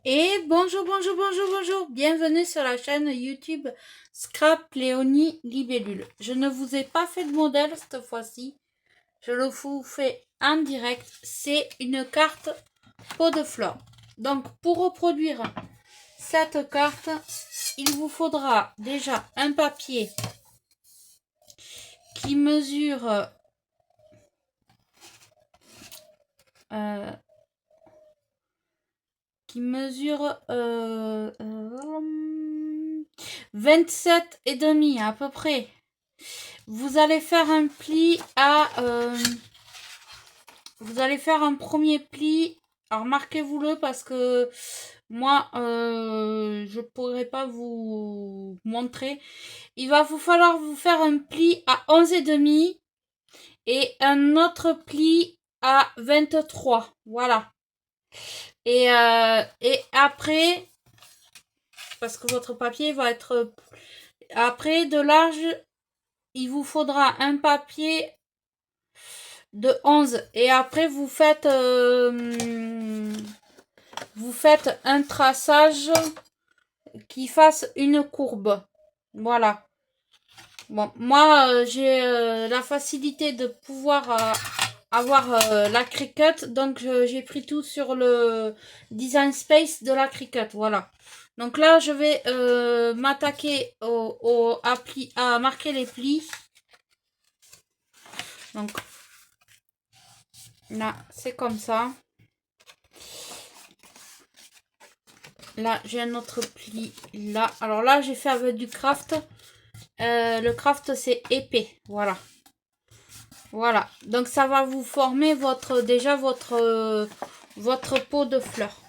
Et bonjour, bonjour, bonjour, bonjour. Bienvenue sur la chaîne YouTube Scrap Léonie Libellule. Je ne vous ai pas fait de modèle cette fois-ci. Je le vous fais en direct. C'est une carte pot de fleurs. Donc, pour reproduire cette carte, il vous faudra déjà un papier qui mesure euh, qui mesure 27 et demi à peu près. Vous allez faire un pli à vous allez faire un premier pli. Alors marquez-vous-le parce que moi je pourrais pas vous montrer. Il va vous falloir vous faire un pli à 11 et demi et un autre pli à 23. Voilà. Et après, parce que votre papier va être après de large, il vous faudra un papier de 11 et après vous faites un traçage qui fasse une courbe. Voilà. Bon, moi j'ai la facilité de pouvoir avoir la Cricut, donc j'ai pris tout sur le design space de la Cricut. Voilà. Donc là je vais m'attaquer à marquer les plis. Donc là c'est comme ça. Là j'ai un autre pli là. Alors là j'ai fait avec du craft. Le craft c'est épais. Voilà. Voilà. Donc ça va vous former votre pot de fleurs.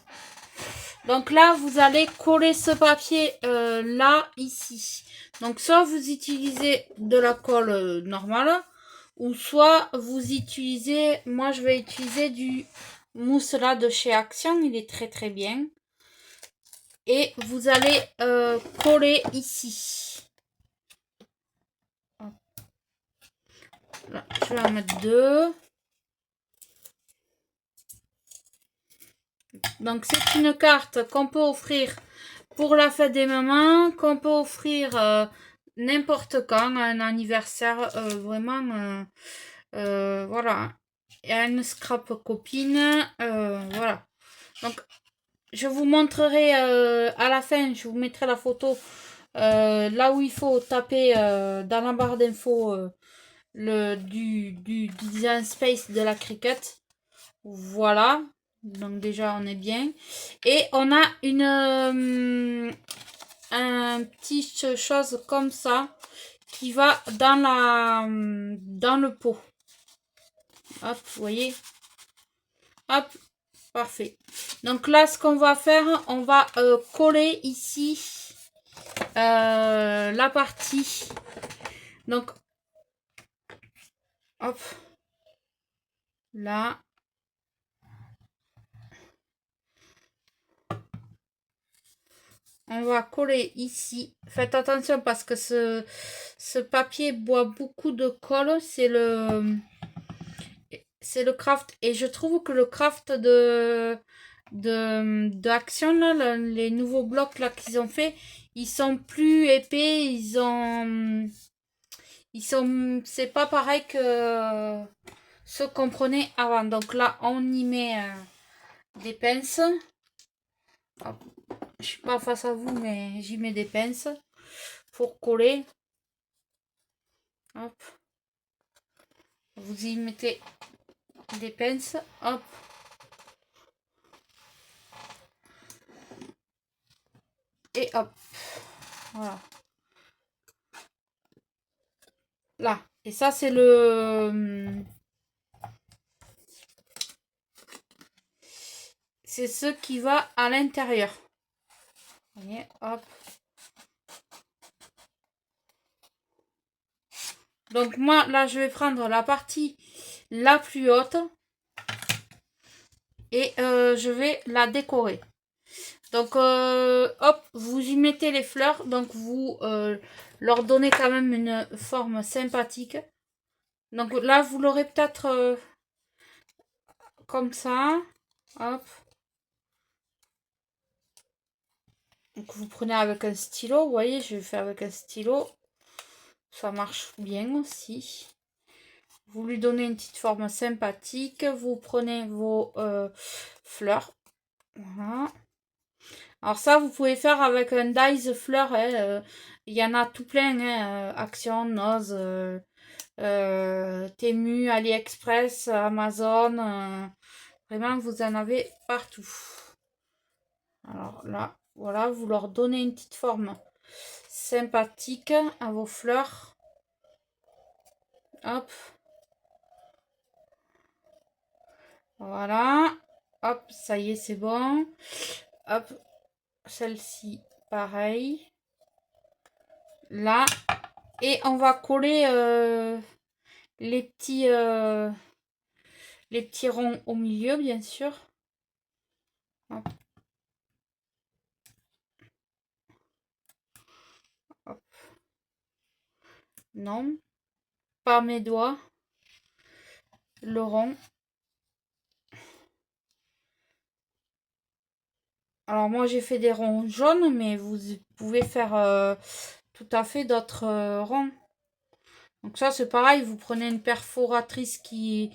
Donc là vous allez coller ce papier là ici. Donc soit vous utilisez de la colle normale ou soit vous utilisez, moi je vais utiliser du mousse là de chez Action, il est très très bien. Et vous allez coller ici. Là, je vais en mettre deux. Donc c'est une carte qu'on peut offrir pour la fête des mamans, qu'on peut offrir n'importe quand, à un anniversaire, vraiment, voilà. Et à une scrap copine, voilà. Donc je vous montrerai à la fin, je vous mettrai la photo là où il faut taper dans la barre d'infos du design space de la Cricut. Voilà. Donc déjà on est bien. Et on a un petit chose comme ça qui va dans le pot. Hop, vous voyez. Hop, parfait. Donc là, ce qu'on va faire, on va coller ici la partie. Donc, hop, là. On va coller ici. Faites attention parce que ce papier boit beaucoup de colle. C'est le craft. Et je trouve que le craft de Action, là, les nouveaux blocs là qu'ils ont fait, ils sont plus épais. C'est pas pareil que ceux qu'on prenait avant. Donc là, on y met des pinces. Hop. Je suis pas face à vous, mais j'y mets des pinces pour coller. Hop. Vous y mettez des pinces. Hop. Et hop. Voilà. Là. Et ça, c'est c'est ce qui va à l'intérieur. Vous voyez, hop. Donc moi, là, je vais prendre la partie la plus haute et je vais la décorer. Donc, hop, vous y mettez les fleurs. Donc, vous leur donnez quand même une forme sympathique. Donc là, vous l'aurez peut-être comme ça. Hop. Donc vous prenez avec un stylo, vous voyez, je fais avec un stylo. Ça marche bien aussi. Vous lui donnez une petite forme sympathique. Vous prenez vos fleurs. Voilà. Alors ça, vous pouvez faire avec un dies fleur. Hein, il y en a tout plein. Hein, Action, Noz, Temu, AliExpress, Amazon. Vraiment, vous en avez partout. Alors là, voilà, vous leur donnez une petite forme sympathique à vos fleurs. Hop. Voilà. Hop, ça y est, c'est bon. Hop, celle-ci, pareil. Là. Et on va coller les petits ronds au milieu, bien sûr. Hop. Hop. Non, pas mes doigts. Le rond. Alors moi j'ai fait des ronds jaunes, mais vous pouvez faire tout à fait d'autres ronds. Donc ça c'est pareil, vous prenez une perforatrice qui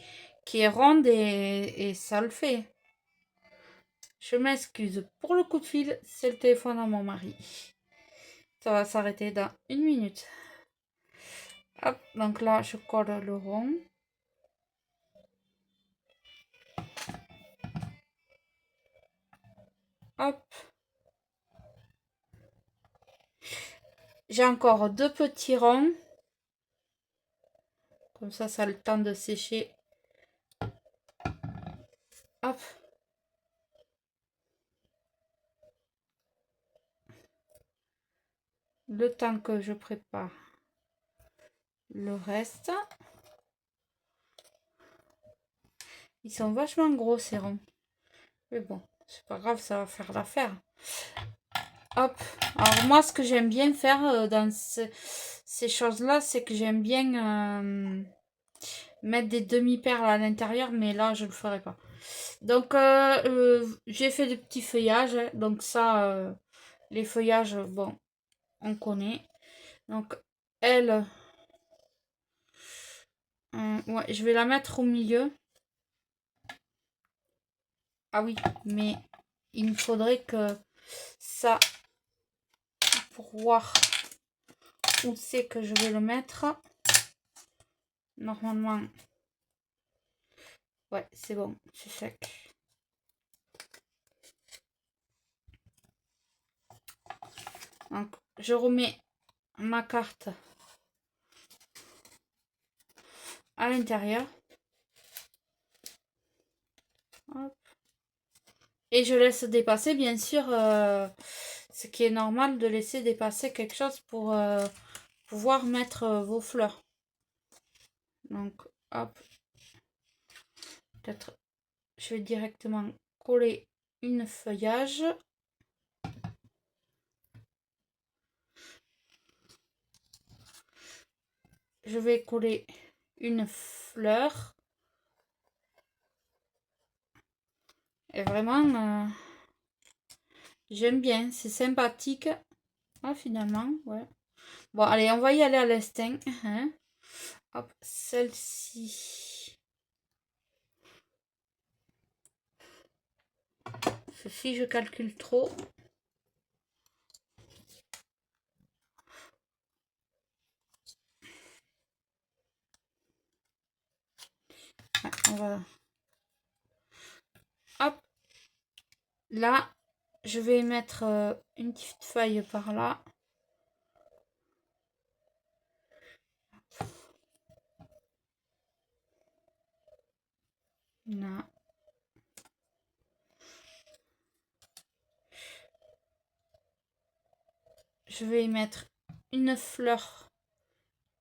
est ronde et ça le fait. Je m'excuse pour le coup de fil, c'est le téléphone à mon mari. Ça va s'arrêter dans 1 minute. Hop, donc là je colle le rond. Hop. J'ai encore 2 petits ronds. Comme ça a le temps de sécher. Hop. Le temps que je prépare le reste. Ils sont vachement gros ces ronds. Mais bon, c'est pas grave, ça va faire l'affaire. Hop. Alors moi, ce que j'aime bien faire dans ces choses-là, c'est que j'aime bien mettre des demi-perles à l'intérieur, mais là, je le ferai pas. Donc, j'ai fait des petits feuillages. Hein, donc ça, les feuillages, bon, on connaît. Donc, elle, ouais, je vais la mettre au milieu. Ah oui, mais il me faudrait que ça, pour voir où c'est que je vais le mettre. Normalement, ouais, c'est bon, c'est sec. Donc, je remets ma carte à l'intérieur. Et je laisse dépasser, bien sûr, ce qui est normal de laisser dépasser quelque chose pour pouvoir mettre vos fleurs. Donc, hop. Peut-être, je vais directement coller une feuillage. Je vais coller une fleur. Et vraiment, j'aime bien, c'est sympathique. Ah, finalement, ouais. Bon, allez, on va y aller à l'instinct. Hein. Hop, celle-ci. Si je calcule trop. Ouais, on va... Hop. Là, je vais mettre une petite feuille par là. Là. Je vais y mettre une fleur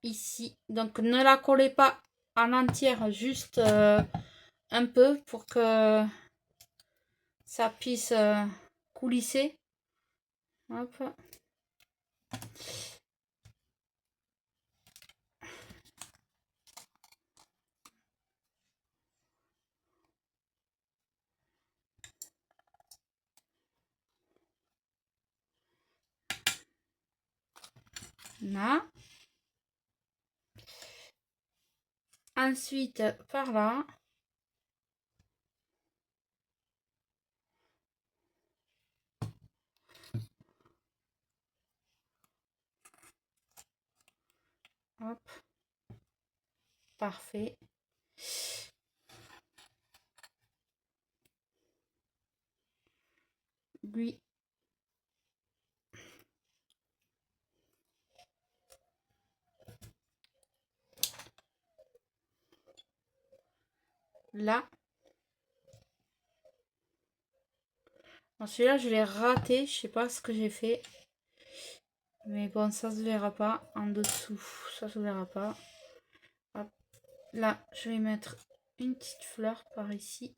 ici. Donc ne la collez pas en entière, juste un peu pour que ça puisse coulisser. Hop. Là. Ensuite, par là. Hop. Parfait. Lui. Là. Celui-là, je l'ai raté. Je sais pas ce que j'ai fait. Mais bon, ça se verra pas. En dessous, ça se verra pas. Hop. Là, je vais mettre une petite fleur par ici.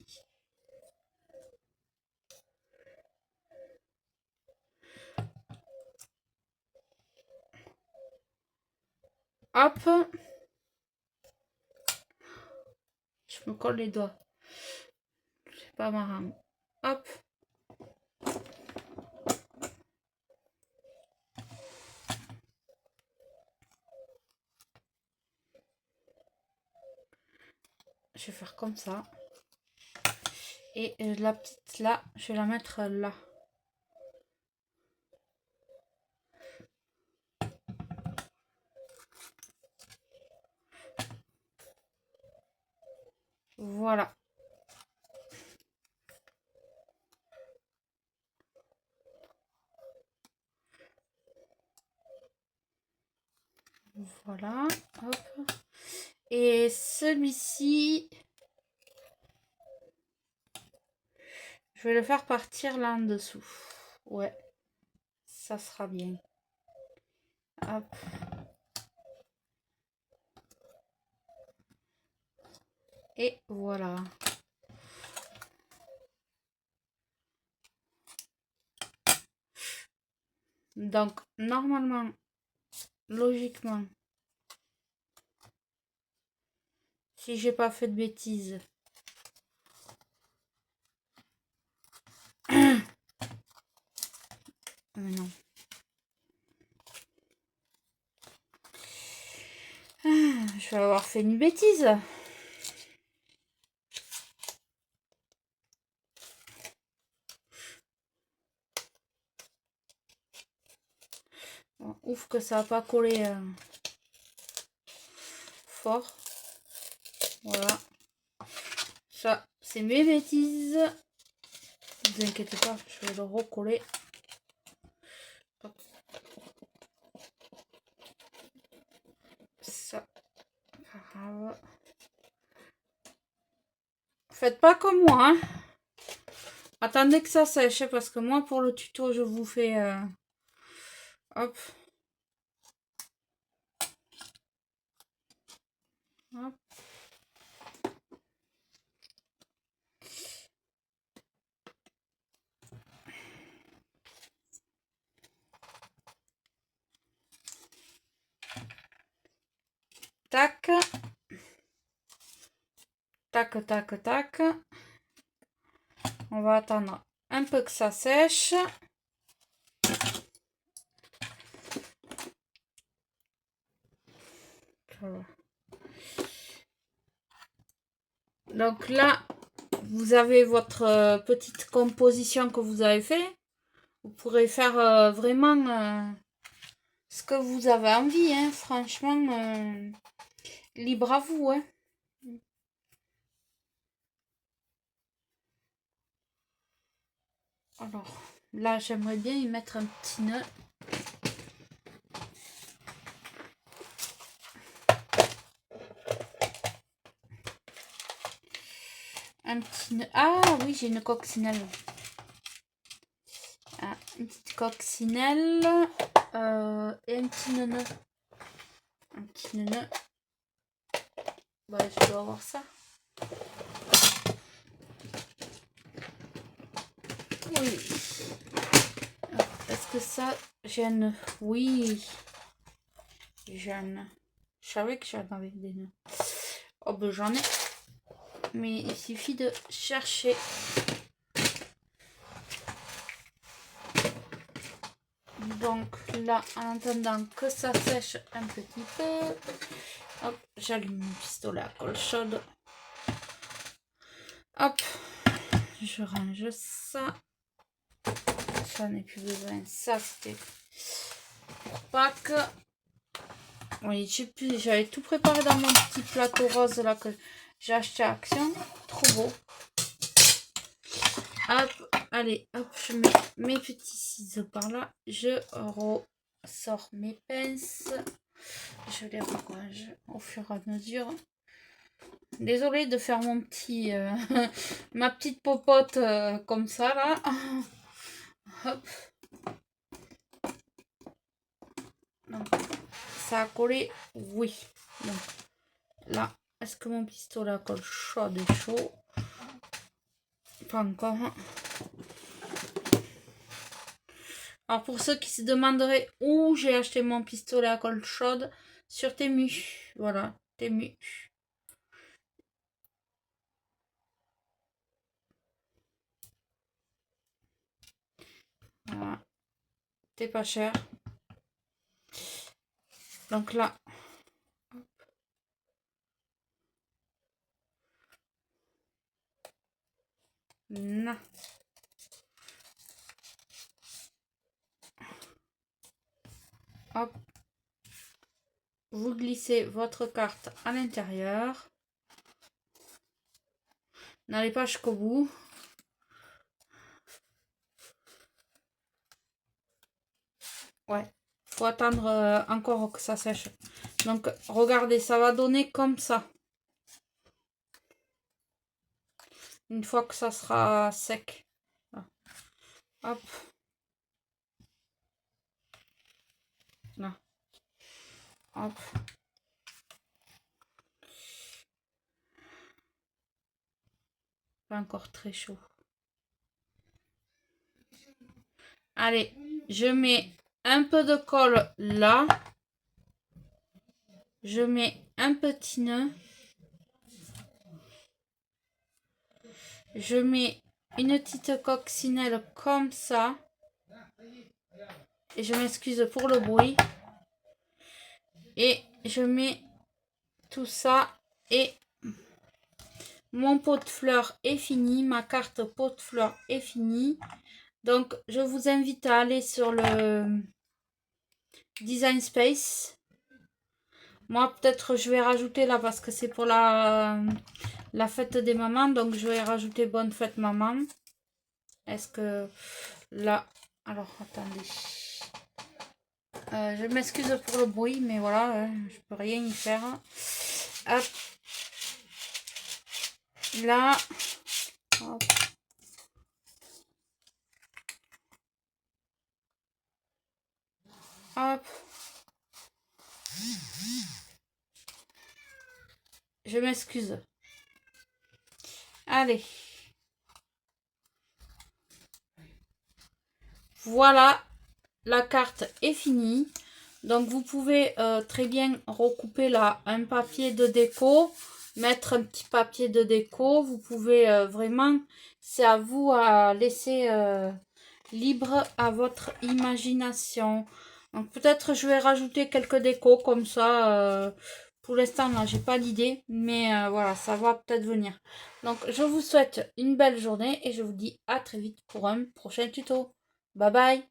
Hop. Je me colle les doigts. C'est pas marrant. Hop. Je vais faire comme ça. Et la petite là, je vais la mettre là. Voilà. Voilà. Hop. Et celui-ci, je vais le faire partir là en dessous. Ouais. Ça sera bien. Hop. Et voilà. Donc, normalement, logiquement, si j'ai pas fait de bêtises, non. Je vais avoir fait une bêtise. Bon, ouf que ça n'a pas collé fort. Voilà. Ça, c'est mes bêtises. Ne vous inquiétez pas, je vais le recoller. Hop. Ça, pas grave. Faites pas comme moi, hein. Attendez que ça sèche, parce que moi, pour le tuto, je vous fais... Hop. Hop. Tac. Tac, tac, tac. On va attendre un peu que ça sèche. Voilà. Donc là, vous avez votre petite composition que vous avez fait. Vous pourrez faire vraiment ce que vous avez envie, hein. Franchement, libre à vous, hein. Alors, là, j'aimerais bien y mettre un petit nœud. Un petit nœud. Ah oui, j'ai une coccinelle. Ah, une petite coccinelle. Et un petit nœud. Un petit nœud. Bah, je dois avoir ça. Oui. Est-ce que ça gêne? Oui. Gêne. Je savais que j'en avais des nœuds. Oh ben j'en ai. Mais il suffit de chercher. Donc là, en attendant que ça sèche un petit peu, hop, j'allume mon pistolet à colle chaude. Hop, je range ça. Ça n'est plus besoin. Ça, c'était pour Pâques. Oui, j'avais tout préparé dans mon petit plateau rose là que j'ai acheté à Action. Trop beau. Hop, allez, hop, je mets mes petits ciseaux par là. Je ressors mes pinces. Je les range au fur et à mesure. Désolée de faire mon petit, ma petite popote comme ça là. Hop. Donc, ça a collé, oui. Donc là, est-ce que mon pistolet à colle chaude est chaud? Pas encore. Alors pour ceux qui se demanderaient où j'ai acheté mon pistolet à colle chaude, sur Temu. Voilà, Temu. Voilà. C'est pas cher. Donc là. Non. Hop. Vous glissez votre carte à l'intérieur. N'allez pas jusqu'au bout. Ouais. Faut attendre encore que ça sèche. Donc, regardez, ça va donner comme ça. Une fois que ça sera sec. Là. Hop. Là. Hop. Pas encore très chaud. Allez, je mets un peu de colle là. Je mets un petit nœud. Je mets une petite coccinelle comme ça. Et je m'excuse pour le bruit. Et je mets tout ça. Et mon pot de fleurs est fini. Ma carte pot de fleurs est finie. Donc, je vous invite à aller sur le Design Space. Moi, peut-être, je vais rajouter là parce que c'est pour la fête des mamans. Donc, je vais rajouter bonne fête maman. Est-ce que là... Alors, attendez. Je m'excuse pour le bruit, mais voilà, je peux rien y faire. Hop. Là. Hop. Hop. Je m'excuse. Allez. Voilà. La carte est finie. Donc, vous pouvez très bien recouper là un papier de déco. Mettre un petit papier de déco. Vous pouvez vraiment... C'est à vous à laisser libre à votre imagination. Donc, peut-être je vais rajouter quelques décos comme ça. Pour l'instant, là, j'ai pas d'idée. Mais voilà, ça va peut-être venir. Donc, je vous souhaite une belle journée. Et je vous dis à très vite pour un prochain tuto. Bye bye!